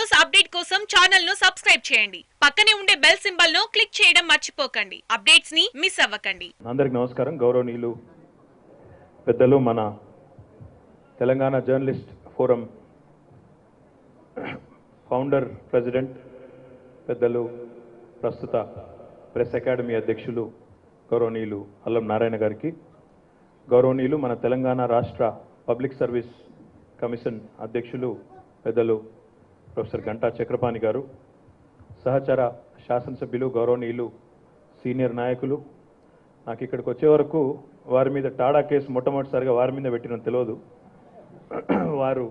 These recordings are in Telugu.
న్యూస్ అప్డేట్ కోసం ఛానల్ ను సబ్స్క్రైబ్ చేయండి. పక్కనే ఉండే బెల్ సింబల్ ను క్లిక్ చేయడం మర్చిపోకండి. అప్డేట్స్ ని మిస్ అవ్వకండి. అందరికీ నమస్కారం. గౌరవనీయులు పెద్దలు మన Telangana journalist forum founder president పెద్దలు ప్రస్తుత ప్రెస్ అకాడమీ అధ్యక్షులు గౌరవనీయులు అల్లం నారాయణ గారికి, గౌరవనీయులు మన తెలంగాణ రాష్ట్ర పబ్లిక్ సర్వీస్ కమిషన్ అధ్యక్షులు పెద్దలు ప్రొఫెసర్ గంటా చక్రపాణి గారు, సహచర శాసనసభ్యులు గౌరవనీయులు సీనియర్ నాయకులు, నాకు ఇక్కడికి వచ్చే వరకు వారి మీద టాడా కేసు మొట్టమొదటిసారిగా వారి మీద పెట్టిన తెలియదు. వారు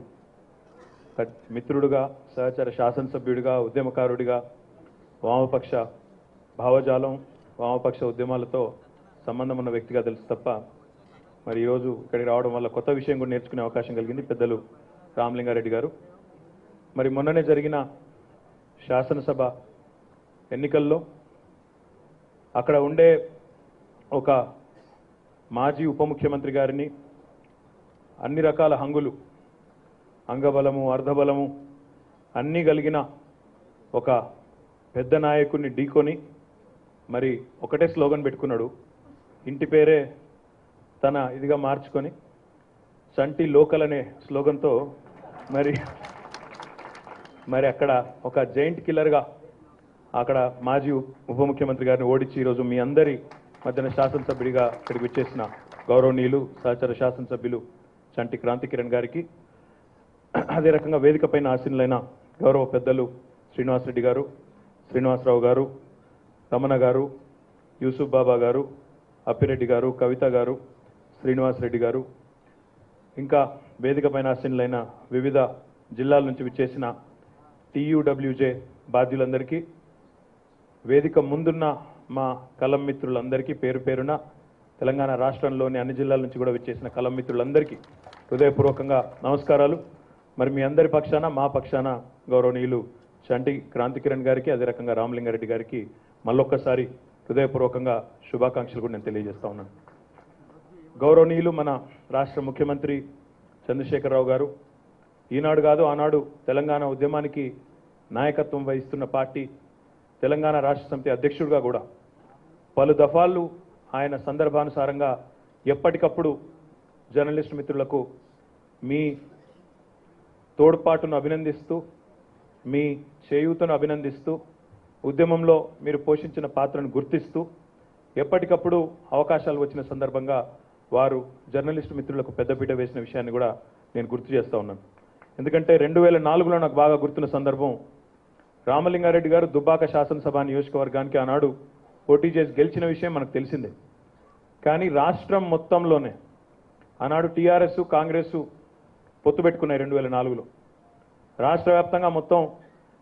మిత్రుడుగా, సహచర శాసనసభ్యుడిగా, ఉద్యమకారుడిగా, వామపక్ష భావజాలం, వామపక్ష ఉద్యమాలతో సంబంధం ఉన్న వ్యక్తిగా తెలుసు తప్ప మరి ఈరోజు ఇక్కడికి రావడం వల్ల కొత్త విషయం కూడా నేర్చుకునే అవకాశం కలిగింది. పెద్దలు రామలింగారెడ్డి గారు, మరి మొన్ననే జరిగిన శాసనసభ ఎన్నికల్లో అక్కడ ఉండే ఒక మాజీ ఉప ముఖ్యమంత్రి గారిని అన్ని రకాల హంగులు, అంగబలము, అర్ధబలము అన్నీ కలిగిన ఒక పెద్ద నాయకుడిని ఢీకొని మరి ఒకటే స్లోగన్ పెట్టుకున్నాడు. ఇంటి పేరే తన ఇదిగా మార్చుకొని సంటి లోకల్ అనే స్లోగన్తో మరి అక్కడ ఒక జైంట్ కిల్లర్గా అక్కడ మాజీ ఉప ముఖ్యమంత్రి గారిని ఓడించి ఈరోజు మీ అందరి మధ్యన శాసనసభ్యుడిగా ఇక్కడికి వచ్చేసిన గౌరవనీయులు సహచర శాసనసభ్యులు చంటి క్రాంతి కిరణ్ గారికి, అదే రకంగా వేదికపైన ఆసీనులైన గౌరవ పెద్దలు శ్రీనివాసరెడ్డి గారు, శ్రీనివాసరావు గారు, రమణ గారు, యూసుఫ్ బాబా గారు, అప్పిరెడ్డి గారు, కవిత గారు, శ్రీనివాసరెడ్డి గారు, ఇంకా వేదికపైన ఆసీనులైన వివిధ జిల్లాల నుంచి విచ్చేసిన TUWJ బాధ్యులందరికీ, వేదిక ముందున్న మా కలం మిత్రులందరికీ పేరు పేరున తెలంగాణ రాష్ట్రంలోని అన్ని జిల్లాల నుంచి కూడా విచ్చేసిన కలం మిత్రులందరికీ హృదయపూర్వకంగా నమస్కారాలు. మరి మీ అందరి పక్షాన, మా పక్షాన గౌరవనీయులు చంటి క్రాంతి కిరణ్ గారికి, అదే రకంగా రామలింగారెడ్డి గారికి మళ్ళొక్కసారి హృదయపూర్వకంగా శుభాకాంక్షలు కూడా నేను తెలియజేస్తా ఉన్నాను. గౌరవనీయులు మన రాష్ట్ర ముఖ్యమంత్రి చంద్రశేఖరరావు గారు ఈనాడు కాదు ఆనాడు తెలంగాణ ఉద్యమానికి నాయకత్వం వహిస్తున్న పార్టీ తెలంగాణ రాష్ట్ర సమితి అధ్యక్షుడిగా కూడా పలు దఫాలు ఆయన సందర్భానుసారంగా ఎప్పటికప్పుడు జర్నలిస్ట్ మిత్రులకు మీ తోడ్పాటును అభినందిస్తూ, మీ చేయూతను అభినందిస్తూ, ఉద్యమంలో మీరు పోషించిన పాత్రను గుర్తిస్తూ ఎప్పటికప్పుడు అవకాశాలు వచ్చిన సందర్భంగా వారు జర్నలిస్టు మిత్రులకు పెద్దపీట వేసిన విషయాన్ని కూడా నేను గుర్తు చేస్తూ ఉన్నాను. ఎందుకంటే 2004లో నాకు బాగా గుర్తున్న సందర్భం, రామలింగారెడ్డి గారు దుబ్బాక శాసనసభ నియోజకవర్గానికి ఆనాడు పోటీ చేసి గెలిచిన విషయం మనకు తెలిసిందే. కానీ రాష్ట్రం మొత్తంలోనే ఆనాడు టీఆర్ఎస్, కాంగ్రెస్ పొత్తు పెట్టుకున్నాయి. 2004లో రాష్ట్ర వ్యాప్తంగా మొత్తం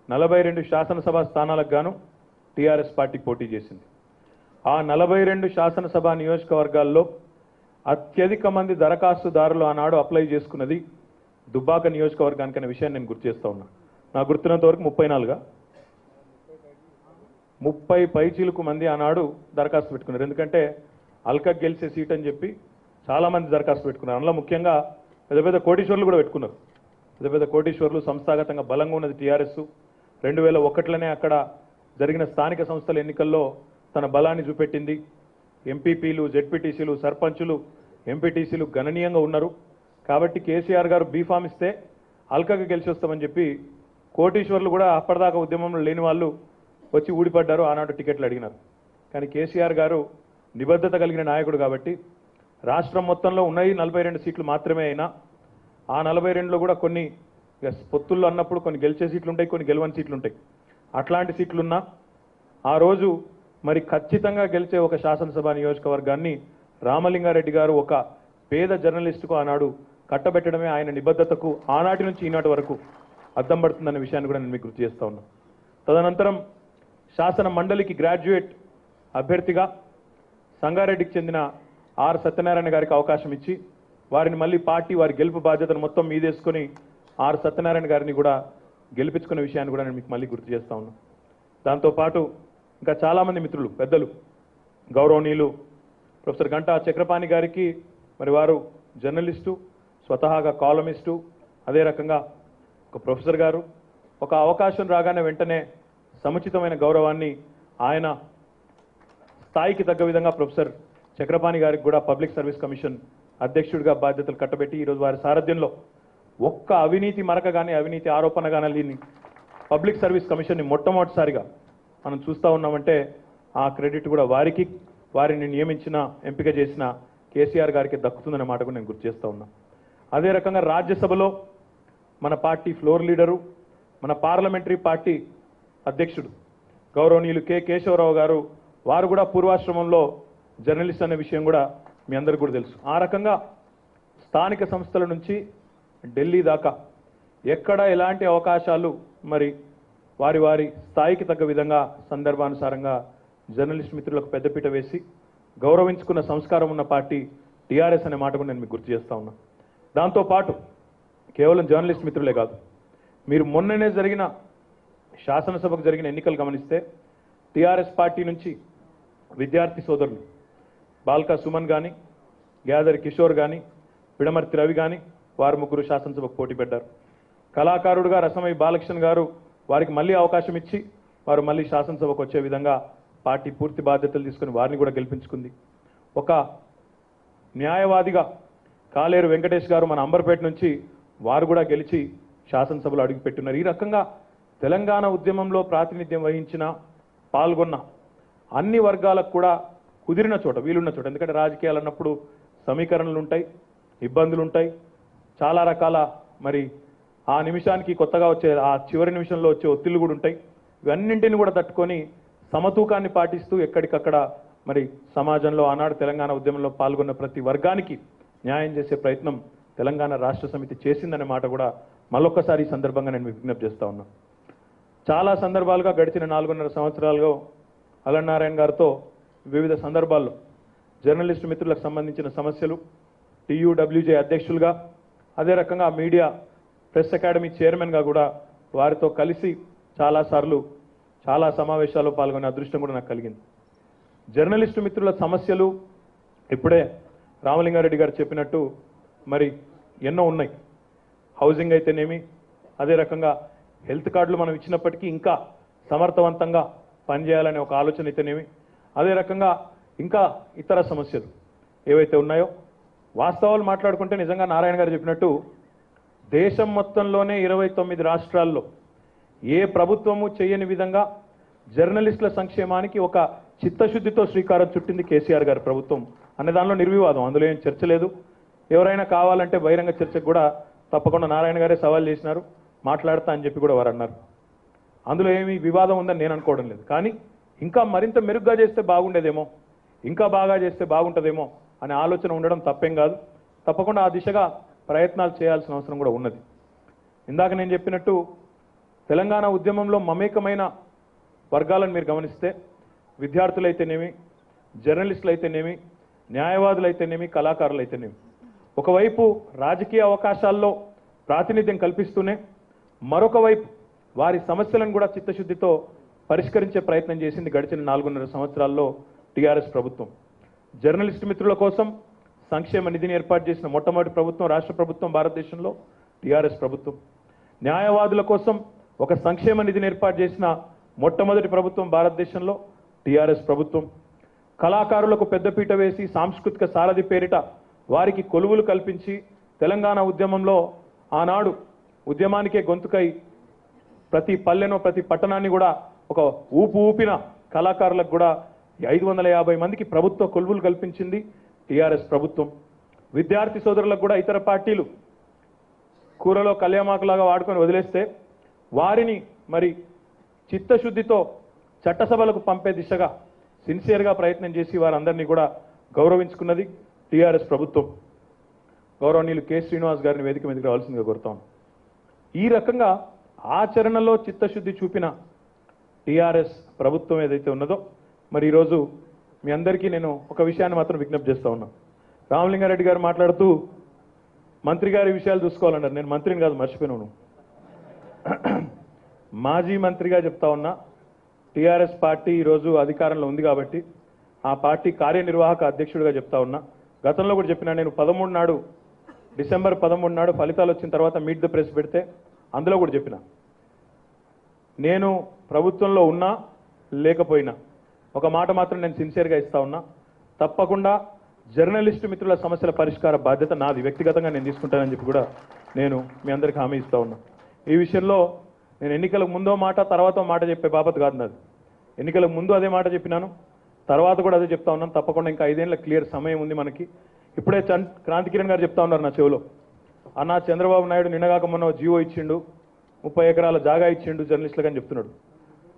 42 శాసనసభ స్థానాలకు గాను టీఆర్ఎస్ పార్టీ పోటీ చేసింది. ఆ 42 శాసనసభ నియోజకవర్గాల్లో అత్యధిక మంది దరఖాస్తుదారులు ఆనాడు అప్లై చేసుకున్నది దుబ్బాక నియోజకవర్గానికి అనే విషయాన్ని నేను గుర్తు చేస్తా ఉన్నా. నాకు గుర్తున్నంత వరకు 30 పైచీలకు మంది ఆనాడు దరఖాస్తు పెట్టుకున్నారు. ఎందుకంటే అల్కక్ గెలిచే సీట్ అని చెప్పి చాలామంది దరఖాస్తు పెట్టుకున్నారు. అందులో ముఖ్యంగా పెద్ద పెద్ద కోటీశ్వర్లు కూడా పెట్టుకున్నారు. పెద్ద పెద్ద కోటీశ్వర్లు, సంస్థాగతంగా బలంగా ఉన్నది టీఆర్ఎస్. 2001లోనే అక్కడ జరిగిన స్థానిక సంస్థల ఎన్నికల్లో తన బలాన్ని చూపెట్టింది. ఎంపీపీలు, జెడ్పీటీసీలు, సర్పంచులు, ఎంపీటీసీలు గణనీయంగా ఉన్నారు. కాబట్టి కేసీఆర్ గారు బీఫామ్ ఇస్తే అల్కగా గెలిచి వస్తామని చెప్పి కోటీశ్వర్లు కూడా అప్పటిదాకా ఉద్యమంలో లేని వాళ్ళు వచ్చి ఊడిపడ్డారు, ఆనాడు టికెట్లు అడిగినారు. కానీ కేసీఆర్ గారు నిబద్ధత కలిగిన నాయకుడు కాబట్టి రాష్ట్రం మొత్తంలో ఉన్నాయి 42 సీట్లు మాత్రమే అయినా ఆ 42లో కూడా కొన్ని పొత్తుల్లో అన్నప్పుడు కొన్ని గెలిచే సీట్లు ఉంటాయి, కొన్ని గెలవని సీట్లు ఉంటాయి. అట్లాంటి సీట్లున్నా ఆ రోజు మరి ఖచ్చితంగా గెలిచే ఒక శాసనసభ నియోజకవర్గాన్ని రామలింగారెడ్డి గారు ఒక పేద జర్నలిస్టుకు ఆనాడు కట్టబెట్టడమే ఆయన నిబద్ధతకు ఆనాటి నుంచి ఈనాటి వరకు అద్దం పడుతుందనే విషయాన్ని కూడా నేను మీకు గుర్తు చేస్తా ఉన్నాను. తదనంతరం శాసన మండలికి గ్రాడ్యుయేట్ అభ్యర్థిగా సంగారెడ్డికి చెందిన ఆర్ సత్యనారాయణ గారికి అవకాశం ఇచ్చి వారిని మళ్ళీ పార్టీ వారి గెలుపు బాధ్యతను మొత్తం మీదేసుకొని ఆర్ సత్యనారాయణ గారిని కూడా గెలిపించుకునే విషయాన్ని కూడా నేను మీకు మళ్ళీ గుర్తు చేస్తా ఉన్నాను. దాంతోపాటు ఇంకా చాలామంది మిత్రులు, పెద్దలు, గౌరవనీయులు ప్రొఫెసర్ గంటా చక్రపాణి గారికి, మరి వారు జర్నలిస్టు, స్వతహాగా కాలమిస్టు, అదే రకంగా ఒక ప్రొఫెసర్ గారు, ఒక అవకాశం రాగానే వెంటనే సముచితమైన గౌరవాన్ని ఆయన స్థాయికి తగ్గ విధంగా ప్రొఫెసర్ చక్రపాణి గారికి కూడా పబ్లిక్ సర్వీస్ కమిషన్ అధ్యక్షుడిగా బాధ్యతలు కట్టబెట్టి ఈరోజు వారి సారథ్యంలో ఒక్క అవినీతి మరక కానీ అవినీతి ఆరోపణ కానీ లేని పబ్లిక్ సర్వీస్ కమిషన్ని మొట్టమొదటిసారిగా మనం చూస్తూ ఉన్నామంటే ఆ క్రెడిట్ కూడా వారికి, వారిని నియమించిన ఎంపిక చేసిన కేసీఆర్ గారికి దక్కుతుందనే మాట కూడా నేను గుర్తు చేస్తూ ఉన్నా. అదే రకంగా రాజ్యసభలో మన పార్టీ ఫ్లోర్ లీడరు, మన పార్లమెంటరీ పార్టీ అధ్యక్షుడు గౌరవనీయులు కె కేశవరావు గారు, వారు కూడా పూర్వాశ్రమంలో జర్నలిస్ట్ అనే విషయం కూడా మీ అందరికీ కూడా తెలుసు. ఆ రకంగా స్థానిక సంస్థల నుంచి ఢిల్లీ దాకా ఎక్కడ ఎలాంటి అవకాశాలు మరి వారి వారి స్థాయికి తగ్గ విధంగా సందర్భానుసారంగా జర్నలిస్ట్ మిత్రులకు పెద్దపీట వేసి గౌరవించుకున్న సంస్కారం ఉన్న పార్టీ టీఆర్ఎస్ అనే మాట కూడా నేను మీకు గుర్తు చేస్తా ఉన్నా. దాంతోపాటు కేవలం జర్నలిస్ట్ మిత్రులే కాదు, మీరు మొన్ననే జరిగిన శాసనసభకు జరిగిన ఎన్నికలు గమనిస్తే టీఆర్ఎస్ పార్టీ నుంచి విద్యార్థి సోదరులు బాల్కా సుమన్ కానీ, గ్యాదరి కిషోర్ కానీ, పిడమర్తి రవి కానీ వారు ముగ్గురు శాసనసభకు పోటీ పెట్టారు. కళాకారుడుగా రసమై బాలకృష్ణ గారు, వారికి మళ్ళీ అవకాశం ఇచ్చి వారు మళ్ళీ శాసనసభకు వచ్చే విధంగా పార్టీ పూర్తి బాధ్యతలు తీసుకుని వారిని కూడా గెలిపించుకుంది. ఒక న్యాయవాదిగా కాలేరు వెంకటేష్ గారు మన అంబర్పేట నుంచి వారు కూడా గెలిచి శాసనసభలో అడుగుపెట్టున్నారు. ఈ రకంగా తెలంగాణ ఉద్యమంలో ప్రాతినిధ్యం వహించిన, పాల్గొన్న అన్ని వర్గాలకు కూడా కుదిరిన చోట, వీలున్న చోట, ఎందుకంటే రాజకీయాలు అన్నప్పుడు సమీకరణలు ఉంటాయి, ఇబ్బందులు ఉంటాయి, చాలా రకాల మరి ఆ నిమిషానికి కొత్తగా వచ్చే ఆ చివరి నిమిషంలో వచ్చే ఒత్తిళ్లు కూడా ఉంటాయి. ఇవన్నింటిని కూడా తట్టుకొని సమతూకాన్ని పాటిస్తూ ఎక్కడికక్కడ మరి సమాజంలో ఆనాడు తెలంగాణ ఉద్యమంలో పాల్గొన్న ప్రతి వర్గానికి న్యాయం చేసే ప్రయత్నం తెలంగాణ రాష్ట్ర సమితి చేసిందనే మాట కూడా మళ్ళొక్కసారి ఈ సందర్భంగా నేను విజ్ఞప్తి చేస్తా ఉన్నా. చాలా సందర్భాలుగా గడిచిన 4.5 సంవత్సరాలుగా అలనారాయణ గారితో వివిధ సందర్భాల్లో జర్నలిస్టు మిత్రులకు సంబంధించిన సమస్యలు, టీయూడబ్ల్యూజే అధ్యక్షులుగా, అదే రకంగా మీడియా ప్రెస్ అకాడమీ చైర్మన్గా కూడా వారితో కలిసి చాలాసార్లు చాలా సమావేశాల్లో పాల్గొనే అదృష్టం కూడా నాకు కలిగింది. జర్నలిస్టు మిత్రుల సమస్యలు ఇప్పుడే రామలింగారెడ్డి గారు చెప్పినట్టు మరి ఎన్నో ఉన్నాయి. హౌసింగ్ అయితేనేమి, అదే రకంగా హెల్త్ కార్డులు మనం ఇచ్చినప్పటికీ ఇంకా సమర్థవంతంగా పనిచేయాలనే ఒక ఆలోచన అయితేనేమి, అదే రకంగా ఇంకా ఇతర సమస్యలు ఏవైతే ఉన్నాయో వాస్తవాలు మాట్లాడుకుంటే నిజంగా నారాయణ గారు చెప్పినట్టు దేశం మొత్తంలోనే 29 రాష్ట్రాల్లో ఏ ప్రభుత్వము చేయని విధంగా జర్నలిస్టుల సంక్షేమానికి ఒక చిత్తశుద్ధితో శ్రీకారం చుట్టింది కేసీఆర్ గారి ప్రభుత్వం అనే దానిలో నిర్వివాదం, అందులో ఏం చర్చ లేదు. ఎవరైనా కావాలంటే బహిరంగ చర్చకు కూడా తప్పకుండా నారాయణ గారే సవాల్ చేసినారు, మాట్లాడతా అని చెప్పి కూడా వారు అన్నారు. అందులో ఏమి వివాదం ఉందని నేను అనుకోవడం లేదు. కానీ ఇంకా మరింత మెరుగ్గా చేస్తే బాగుండేదేమో, ఇంకా బాగా చేస్తే బాగుంటుందేమో అనే ఆలోచన ఉండడం తప్పేం కాదు. తప్పకుండా ఆ దిశగా ప్రయత్నాలు చేయాల్సిన అవసరం కూడా ఉన్నది. ఇందాక నేను చెప్పినట్టు తెలంగాణ ఉద్యమంలో మమేకమైన వర్గాలను మీరు గమనిస్తే విద్యార్థులైతేనేమి, జర్నలిస్టులు అయితేనేమి, న్యాయవాదులైతేనేమి, కళాకారులు అయితేనేమి, ఒకవైపు రాజకీయ అవకాశాల్లో ప్రాతినిధ్యం కల్పిస్తూనే మరొక వైపు వారి సమస్యలను కూడా చిత్తశుద్ధితో పరిష్కరించే ప్రయత్నం చేసింది గడిచిన 4.5 సంవత్సరాల్లో టీఆర్ఎస్ ప్రభుత్వం. జర్నలిస్టు మిత్రుల కోసం సంక్షేమ నిధిని ఏర్పాటు చేసిన మొట్టమొదటి ప్రభుత్వం రాష్ట్ర ప్రభుత్వం భారతదేశంలో టీఆర్ఎస్ ప్రభుత్వం. న్యాయవాదుల కోసం ఒక సంక్షేమ నిధిని ఏర్పాటు చేసిన మొట్టమొదటి ప్రభుత్వం భారతదేశంలో టీఆర్ఎస్ ప్రభుత్వం. కళాకారులకు పెద్దపీట వేసి సాంస్కృతిక సారథి పేరిట వారికి కొలువులు కల్పించి తెలంగాణ ఉద్యమంలో ఆనాడు ఉద్యమానికే గొంతుకై ప్రతి పల్లెనో ప్రతి పట్టణాన్ని కూడా ఒక ఊపిన కళాకారులకు కూడా 550 మందికి ప్రభుత్వ కొలువులు కల్పించింది టీఆర్ఎస్ ప్రభుత్వం. విద్యార్థి సోదరులకు కూడా ఇతర పార్టీలు కూరలో కళ్యామాకులాగా వాడుకొని వదిలేస్తే వారిని మరి చిత్తశుద్ధితో చట్టసభలకు పంపే దిశగా సిన్సియర్గా ప్రయత్నం చేసి వారందరినీ కూడా గౌరవించుకున్నది టీఆర్ఎస్ ప్రభుత్వం. గౌరవనీయులు కె శ్రీనివాస్ గారిని వేదిక మీదకి రావాల్సిందిగా కోరుతాం. ఈ రకంగా ఆచరణలో చిత్తశుద్ధి చూపిన టీఆర్ఎస్ ప్రభుత్వం ఏదైతే ఉన్నదో మరి ఈరోజు మీ అందరికీ నేను ఒక విషయాన్ని మాత్రం విజ్ఞప్తి చేస్తా ఉన్నా. రామలింగారెడ్డి గారు మాట్లాడుతూ మంత్రి గారి విషయాలు చూసుకోవాలన్నారు. నేను మంత్రిని కాదు, మర్చిపోయినాను. మాజీ మంత్రిగా చెప్తా ఉన్నా, టీఆర్ఎస్ పార్టీ ఈరోజు అధికారంలో ఉంది కాబట్టి ఆ పార్టీ కార్యనిర్వాహక అధ్యక్షుడిగా చెప్తా ఉన్నా. గతంలో కూడా చెప్పినా, నేను 13 నాడు డిసెంబర్ 13 నాడు ఫలితాలు వచ్చిన తర్వాత మీట్ ద ప్రెస్ పెడితే అందులో కూడా చెప్పిన నేను ప్రభుత్వంలో ఉన్నా లేకపోయినా ఒక మాట మాత్రం నేను సిన్సియర్గా ఇస్తా ఉన్నా, తప్పకుండా జర్నలిస్టు మిత్రుల సమస్యల పరిష్కార బాధ్యత నాది, వ్యక్తిగతంగా నేను తీసుకుంటానని చెప్పి కూడా నేను మీ అందరికీ హామీ ఇస్తా ఉన్నా. ఈ విషయంలో నేను ఎన్నికలకు ముందో మాట తర్వాత మాట చెప్పే బాబత్ కాదు నాది. ఎన్నికలకు ముందు అదే మాట చెప్పినాను, తర్వాత కూడా అదే చెప్తా ఉన్నాను. తప్పకుండా ఇంకా 5 ఏళ్ల క్లియర్ సమయం ఉంది మనకి. ఇప్పుడే క్రాంతి కిరణ్ గారు చెప్తా ఉన్నారు నా చెవిలో, అన్న చంద్రబాబు నాయుడు నిన్నగాక మొన్న జీవో ఇచ్చిండు, 30 ఎకరాల జాగా ఇచ్చిండు జర్నలిస్టులకు అని చెప్తున్నాడు.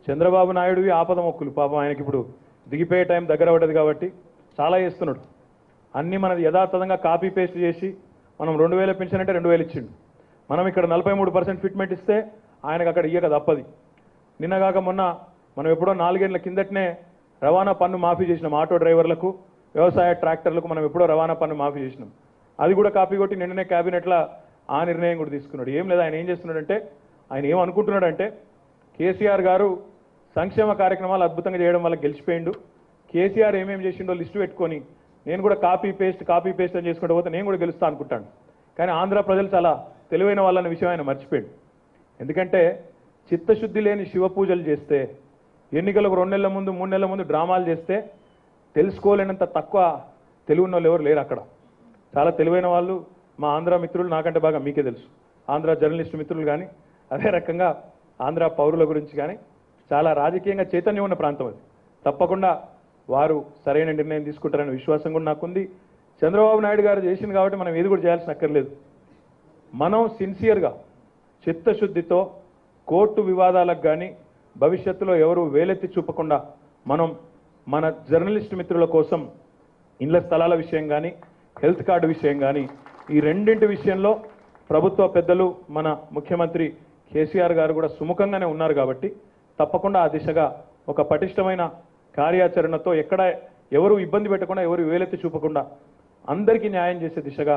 చంద్రబాబు నాయుడువి ఆపద మొక్కులు, పాపం ఆయనకి ఇప్పుడు దిగిపోయే టైం దగ్గర పడ్డది కాబట్టి చాలా చేస్తున్నాడు. అన్నీ మనది యథాతథంగా కాపీ పేస్ట్ చేసి మనం 2000 పెన్షన్ అంటే 2000 ఇచ్చిండు. మనం ఇక్కడ 43% ఫిట్మెంట్ ఇస్తే ఆయనకు అక్కడ ఇయ్యక తప్పది. నిన్నగాక మొన్న మనం ఎప్పుడో 4 ఏళ్ల కిందటనే రవాణా పన్ను మాఫీ చేసినాం. ఆటో డ్రైవర్లకు, వ్యవసాయ ట్రాక్టర్లకు మనం ఎప్పుడో రవాణా పన్ను మాఫీ చేసినాం. అది కూడా కాపీ కొట్టి నిన్ననే క్యాబినెట్లో ఆ నిర్ణయం కూడా తీసుకున్నాడు. ఏం లేదు, ఆయన ఏం చేస్తున్నాడంటే, ఆయన ఏం అనుకుంటున్నాడంటే, కేసీఆర్ గారు సంక్షేమ కార్యక్రమాలు అద్భుతంగా చేయడం వల్ల గెలిచిపోయిండు, కేసీఆర్ ఏమేమి చేసిండో లిస్టు పెట్టుకొని నేను కూడా కాపీ పేస్ట్ అని చేసుకుంటూ పోతే నేను కూడా గెలుస్తా అనుకుంటాను. కానీ ఆంధ్ర ప్రజలు చాలా తెలివైన వాళ్ళన్న విషయం ఆయన మర్చిపోయాడు. ఎందుకంటే చిత్తశుద్ధి లేని శివ పూజలు చేస్తే, ఎన్నికలకు 2 నెలల ముందు 3 నెలల ముందు డ్రామాలు చేస్తే తెలుసుకోలేనంత తక్కువ తెలివి ఉన్న వాళ్ళు ఎవరు లేరు అక్కడ. చాలా తెలివైన వాళ్ళు మా ఆంధ్ర మిత్రులు, నాకంటే బాగా మీకే తెలుసు. ఆంధ్ర జర్నలిస్టు మిత్రులు కానీ, అదే రకంగా ఆంధ్ర పౌరుల గురించి కానీ చాలా రాజకీయంగా చైతన్యం ఉన్న ప్రాంతం అది. తప్పకుండా వారు సరైన నిర్ణయం తీసుకుంటారనే విశ్వాసం కూడా నాకుంది. చంద్రబాబు నాయుడు గారు చేసింది కాబట్టి మనం ఏది కూడా చేయాల్సిన అక్కర్లేదు. మనం సిన్సియర్గా చిత్తశుద్ధితో కోర్టు వివాదాలకు కానీ భవిష్యత్తులో ఎవరు వేలెత్తి చూపకుండా మనం మన జర్నలిస్టు మిత్రుల కోసం ఇళ్ల స్థలాల విషయం కానీ, హెల్త్ కార్డు విషయం కానీ, ఈ రెండింటి విషయంలో ప్రభుత్వ పెద్దలు మన ముఖ్యమంత్రి కేసీఆర్ గారు కూడా సుముఖంగానే ఉన్నారు కాబట్టి తప్పకుండా ఆ దిశగా ఒక పటిష్టమైన కార్యాచరణతో ఎక్కడ ఎవరు ఇబ్బంది పెట్టకుండా, ఎవరు వేలెత్తి చూపకుండా అందరికీ న్యాయం చేసే దిశగా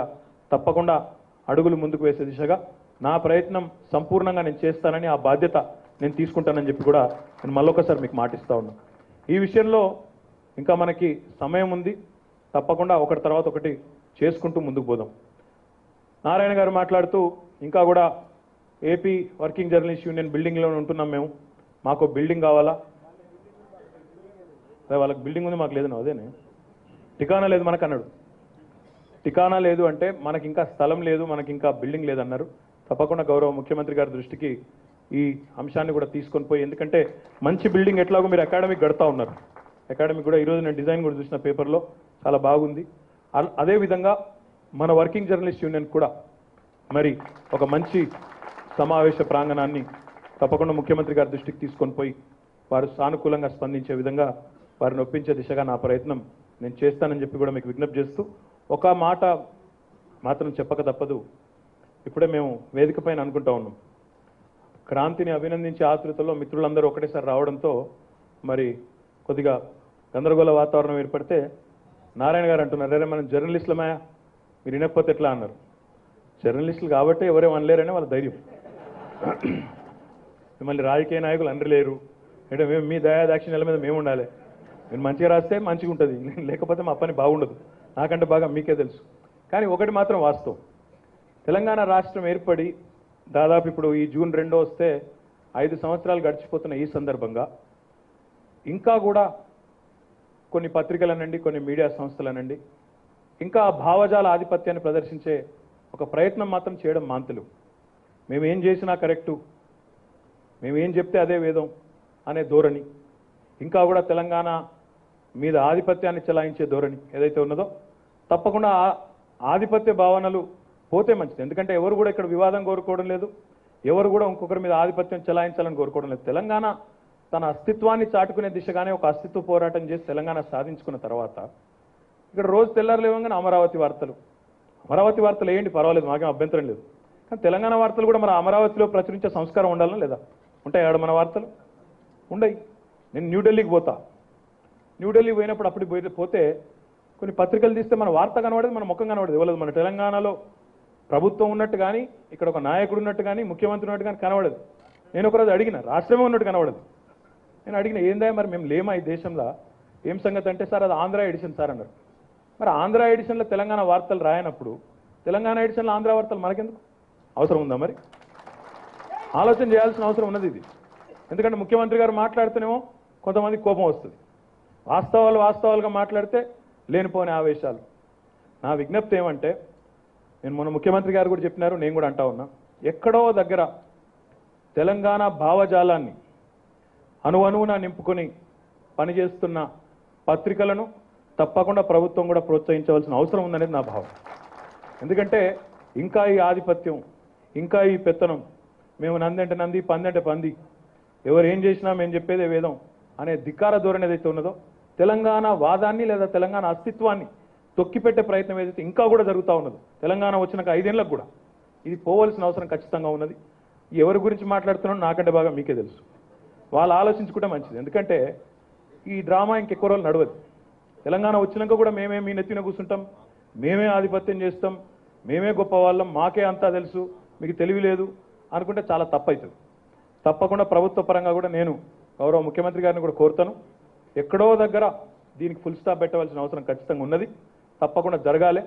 తప్పకుండా అడుగులు ముందుకు వేసే దిశగా నా ప్రయత్నం సంపూర్ణంగా నేను చేస్తానని, ఆ బాధ్యత నేను తీసుకుంటానని చెప్పి కూడా నేను మళ్ళొకసారి మీకు మాటిస్తా ఉన్నా. ఈ విషయంలో ఇంకా మనకి సమయం ఉంది, తప్పకుండా ఒకటి తర్వాత ఒకటి చేసుకుంటూ ముందుకు పోదాం. నారాయణ గారు మాట్లాడుతూ ఇంకా కూడా ఏపీ వర్కింగ్ జర్నలిస్ట్ యూనియన్ బిల్డింగ్లో ఉంటున్నాం మేము, మాకు బిల్డింగ్ కావాలా, వాళ్ళకి బిల్డింగ్ ఉంది మాకు లేదన్నా, అదేనే ఠికానా లేదు మనకు అన్నాడు. ఠికానా లేదు అంటే మనకి ఇంకా స్థలం లేదు, మనకి ఇంకా బిల్డింగ్ లేదన్నారు. తప్పకుండా గౌరవ ముఖ్యమంత్రి గారి దృష్టికి ఈ అంశాన్ని కూడా తీసుకొని పోయి, ఎందుకంటే మంచి బిల్డింగ్ ఎట్లాగో మీరు అకాడమిక్ గడతా ఉన్నారు, అకాడమిక్ కూడా ఈరోజు నేను డిజైన్ కూడా చూసిన పేపర్లో చాలా బాగుంది. అదేవిధంగా మన వర్కింగ్ జర్నలిస్ట్ యూనియన్ కూడా మరి ఒక మంచి సమావేశ ప్రాంగణాన్ని తప్పకుండా ముఖ్యమంత్రి గారి దృష్టికి తీసుకొని పోయి వారు సానుకూలంగా స్పందించే విధంగా వారిని ఒప్పించే దిశగా నా ప్రయత్నం నేను చేస్తానని చెప్పి కూడా మీకు విజ్ఞప్తి చేస్తూ, ఒక మాట మాత్రం చెప్పక తప్పదు. ఇప్పుడే మేము వేదిక పైన అనుకుంటా ఉన్నాం, క్రాంతిని అభినందించే ఆతృతలో మిత్రులందరూ ఒకటేసారి రావడంతో మరి కొద్దిగా గందరగోళ వాతావరణం ఏర్పడితే నారాయణ గారు అంటున్నారు, అరే మనం జర్నలిస్టులమా, మీరు వినకపోతే ఎట్లా అన్నారు. జర్నలిస్టులు కాబట్టి ఎవరేం అనలేరని వాళ్ళ ధైర్యం. మిమ్మల్ని రాజకీయ నాయకులు అనలేరు అంటే మేము మీ దయాదాక్షిణ్యాల మీద మేము ఉండాలి. మీరు మంచిగా రాస్తే మంచిగా ఉంటుంది, లేకపోతే మా పని బాగుండదు. నాకంటే బాగా మీకే తెలుసు. కానీ ఒకటి మాత్రం వాస్తవం, తెలంగాణ రాష్ట్రం ఏర్పడి దాదాపు ఇప్పుడు ఈ జూన్ 2 వస్తే 5 సంవత్సరాలు గడిచిపోతున్న ఈ సందర్భంగా ఇంకా కూడా కొన్ని పత్రికలనండి, కొన్ని మీడియా సంస్థలనండి ఇంకా భావజాల ఆధిపత్యాన్ని ప్రదర్శించే ఒక ప్రయత్నం మాత్రం చేయడం మాంతులు. మేమేం చేసినా కరెక్టు, మేమేం చెప్తే అదే వేదం అనే ధోరణి, ఇంకా కూడా తెలంగాణ మీద ఆధిపత్యాన్ని చెలాయించే ధోరణి ఏదైతే ఉన్నదో తప్పకుండా ఆధిపత్య భావనలు పోతే మంచిది. ఎందుకంటే ఎవరు కూడా ఇక్కడ వివాదం కోరుకోవడం లేదు, ఎవరు కూడా ఇంకొకరి మీద ఆధిపత్యం చెలాయించాలని కోరుకోవడం లేదు. తెలంగాణ తన అస్తిత్వాన్ని చాటుకునే దిశగానే ఒక అస్తిత్వ పోరాటం చేసి తెలంగాణ సాధించుకున్న తర్వాత ఇక్కడ రోజు తెల్లారులేవగానే అమరావతి వార్తలు, అమరావతి వార్తలు ఏంటి పర్వాలేదు, మాకేం అభ్యంతరం లేదు. కానీ తెలంగాణ వార్తలు కూడా మన అమరావతిలో ప్రచురించే సంస్కారం ఉండాలని లేదా? ఉంటాయి ఆడ మన వార్తలు ఉండయి. నేను న్యూఢిల్లీకి పోతా, న్యూఢిల్లీ పోయినప్పుడు అప్పుడు పోతే కొన్ని పత్రికలు తీస్తే మన వార్త కనబడేది, మన ముఖం కనబడేది. ఇవ్వలేదు మన తెలంగాణలో ప్రభుత్వం ఉన్నట్టు కానీ, ఇక్కడ ఒక నాయకుడు ఉన్నట్టు కానీ, ముఖ్యమంత్రి ఉన్నట్టు కానీ కనబడదు. నేను ఒకరోజు అడిగిన, రాష్ట్రమే ఉన్నట్టు కనబడదు. నేను అడిగిన, ఏందా మరి మేము లేమా ఈ దేశంలో, ఏం సంగతి అంటే, సార్ అది ఆంధ్ర ఎడిషన్ సార్ అన్నారు. మరి ఆంధ్ర ఎడిషన్లో తెలంగాణ వార్తలు రాయనప్పుడు తెలంగాణ ఎడిషన్లో ఆంధ్ర వార్తలు మనకెందుకు అవసరం ఉందా? మరి ఆలోచన చేయాల్సిన అవసరం ఉన్నది. ఇది ఎందుకంటే ముఖ్యమంత్రి గారు మాట్లాడితేనేమో కొంతమంది కోపం వస్తుంది, వాస్తవాలుగా మాట్లాడితే లేనిపోని ఆవేశాలు. నా విజ్ఞప్తి ఏమంటే, నేను మొన్న ముఖ్యమంత్రి గారు కూడా చెప్పినారు, నేను కూడా అంటా ఉన్నా, ఎక్కడో దగ్గర తెలంగాణ భావజాలాన్ని అణువణువున నింపుకొని పనిచేస్తున్న పత్రికలను తప్పకుండా ప్రభుత్వం కూడా ప్రోత్సహించవలసిన అవసరం ఉందనేది నా భావం. ఎందుకంటే ఇంకా ఈ ఆధిపత్యం, ఇంకా ఈ పెత్తనం, మేము నంది అంటే నంది, పంది అంటే పంది, ఎవరు ఏం చేసినా మేము చెప్పేదే వేదం అనే ధిక్కార ధోరణి ఏదైతే ఉన్నదో, తెలంగాణ వాదాన్ని లేదా తెలంగాణ అస్తిత్వాన్ని తొక్కిపెట్టే ప్రయత్నం ఏదైతే ఇంకా కూడా జరుగుతూ ఉన్నదో, తెలంగాణ వచ్చినాక 5 ఏళ్లకు కూడా ఇది పోవలసిన అవసరం ఖచ్చితంగా ఉన్నది. ఎవరి గురించి మాట్లాడుతున్నారో నాకంటే బాగా మీకే తెలుసు. వాళ్ళు ఆలోచించుకుంటే మంచిది. ఎందుకంటే ఈ డ్రామా ఇంకెక్కువ రోజులు నడవదు. తెలంగాణ వచ్చినాక కూడా మేమే మీ నెత్తిన కూర్చుంటాం, మేమే ఆధిపత్యం చేస్తాం, మేమే గొప్ప వాళ్ళం, మాకే అంతా తెలుసు, మీకు తెలివి లేదు అనుకుంటే చాలా తప్పవుతుంది. తప్పకుండా ప్రభుత్వ పరంగా కూడా నేను గౌరవ ముఖ్యమంత్రి గారిని కూడా కోరుతాను, ఎక్కడో దగ్గర దీనికి ఫుల్ స్టాప్ పెట్టవలసిన అవసరం ఖచ్చితంగా ఉన్నది, తప్పకుండా జరగాలి.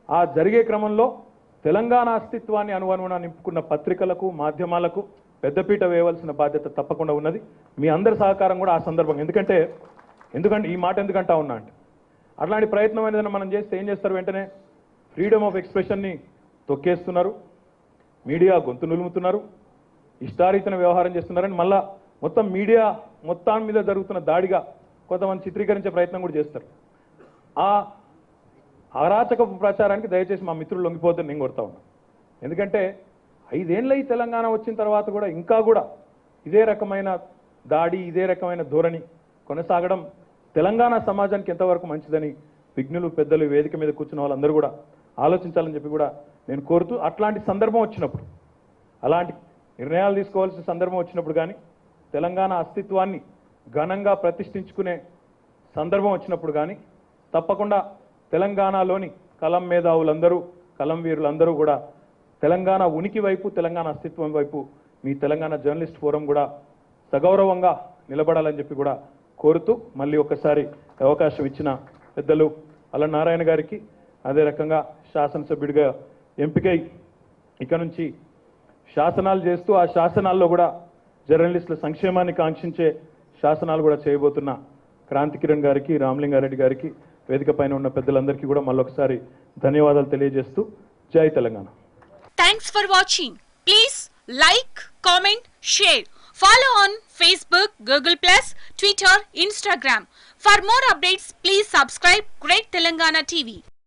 ఆ జరిగే క్రమంలో తెలంగాణ అస్తిత్వాన్ని అనువనువున నింపుకున్న పత్రికలకు, మాధ్యమాలకు పెద్దపీట వేయవలసిన బాధ్యత తప్పకుండా ఉన్నది. మీ అందరి సహకారం కూడా ఆ సందర్భంగా, ఎందుకంటే ఈ మాట ఎందుకంటా ఉన్నా అంటే, అట్లాంటి ప్రయత్నం ఏదైనా మనం చేస్తే ఏం చేస్తారు, వెంటనే ఫ్రీడమ్ ఆఫ్ ఎక్స్ప్రెషన్ని తొక్కేస్తున్నారు, మీడియా గొంతు నులుముతున్నారు, ఇష్టారీతన వ్యవహారం చేస్తున్నారని మళ్ళా మొత్తం మీడియా మొత్తం మీద జరుగుతున్న దాడిగా కొంతమంది చిత్రీకరించే ప్రయత్నం కూడా చేస్తారు. ఆ అరాచకపు ప్రచారానికి దయచేసి మా మిత్రులు లొంగిపోద్దని నేను కోరుతా ఉన్నా. ఎందుకంటే 5 ఏళ్ళ ఈ తెలంగాణ వచ్చిన తర్వాత కూడా ఇంకా కూడా ఇదే రకమైన దాడి, ఇదే రకమైన ధోరణి కొనసాగడం తెలంగాణ సమాజానికి ఎంతవరకు మంచిదని విజ్ఞులు, పెద్దలు, వేదిక మీద కూర్చున్న వాళ్ళందరూ కూడా ఆలోచించాలని చెప్పి కూడా నేను కోరుతూ, అట్లాంటి సందర్భం వచ్చినప్పుడు, అలాంటి నిర్ణయాలు తీసుకోవాల్సిన సందర్భం వచ్చినప్పుడు కానీ, తెలంగాణ అస్తిత్వాన్ని ఘనంగా ప్రతిష్ఠించుకునే సందర్భం వచ్చినప్పుడు కానీ, తప్పకుండా తెలంగాణలోని కలం మేధావులందరూ, కలం వీరులందరూ కూడా తెలంగాణ ఉనికి వైపు, తెలంగాణ అస్తిత్వం వైపు మీ తెలంగాణ జర్నలిస్ట్ ఫోరం కూడా సగౌరవంగా నిలబడాలని చెప్పి కూడా కోరుతూ, మళ్ళీ ఒకసారి అవకాశం ఇచ్చిన పెద్దలు అల్ల నారాయణ గారికి, అదే రకంగా శాసనసభ్యుడిగా ఎంపికై ఇక నుంచి శాసనాలు చేస్తూ, ఆ శాసనాల్లో కూడా జర్నలిస్టుల సంక్షేమాన్ని కాంక్షించే శాసనాలు కూడా చేయబోతున్న క్రాంతి కిరణ్ గారికి, రామలింగారెడ్డి గారికి, వేదిక పైన ఉన్న పెద్దలందరికీ కూడా మళ్ళొకసారి ధన్యవాదాలు తెలియజేస్తూ, జై Telangana. Thanks for watching. Please like, comment, share. Follow on Facebook, Google+, Twitter, Instagram. For more updates, please subscribe Great Telangana TV.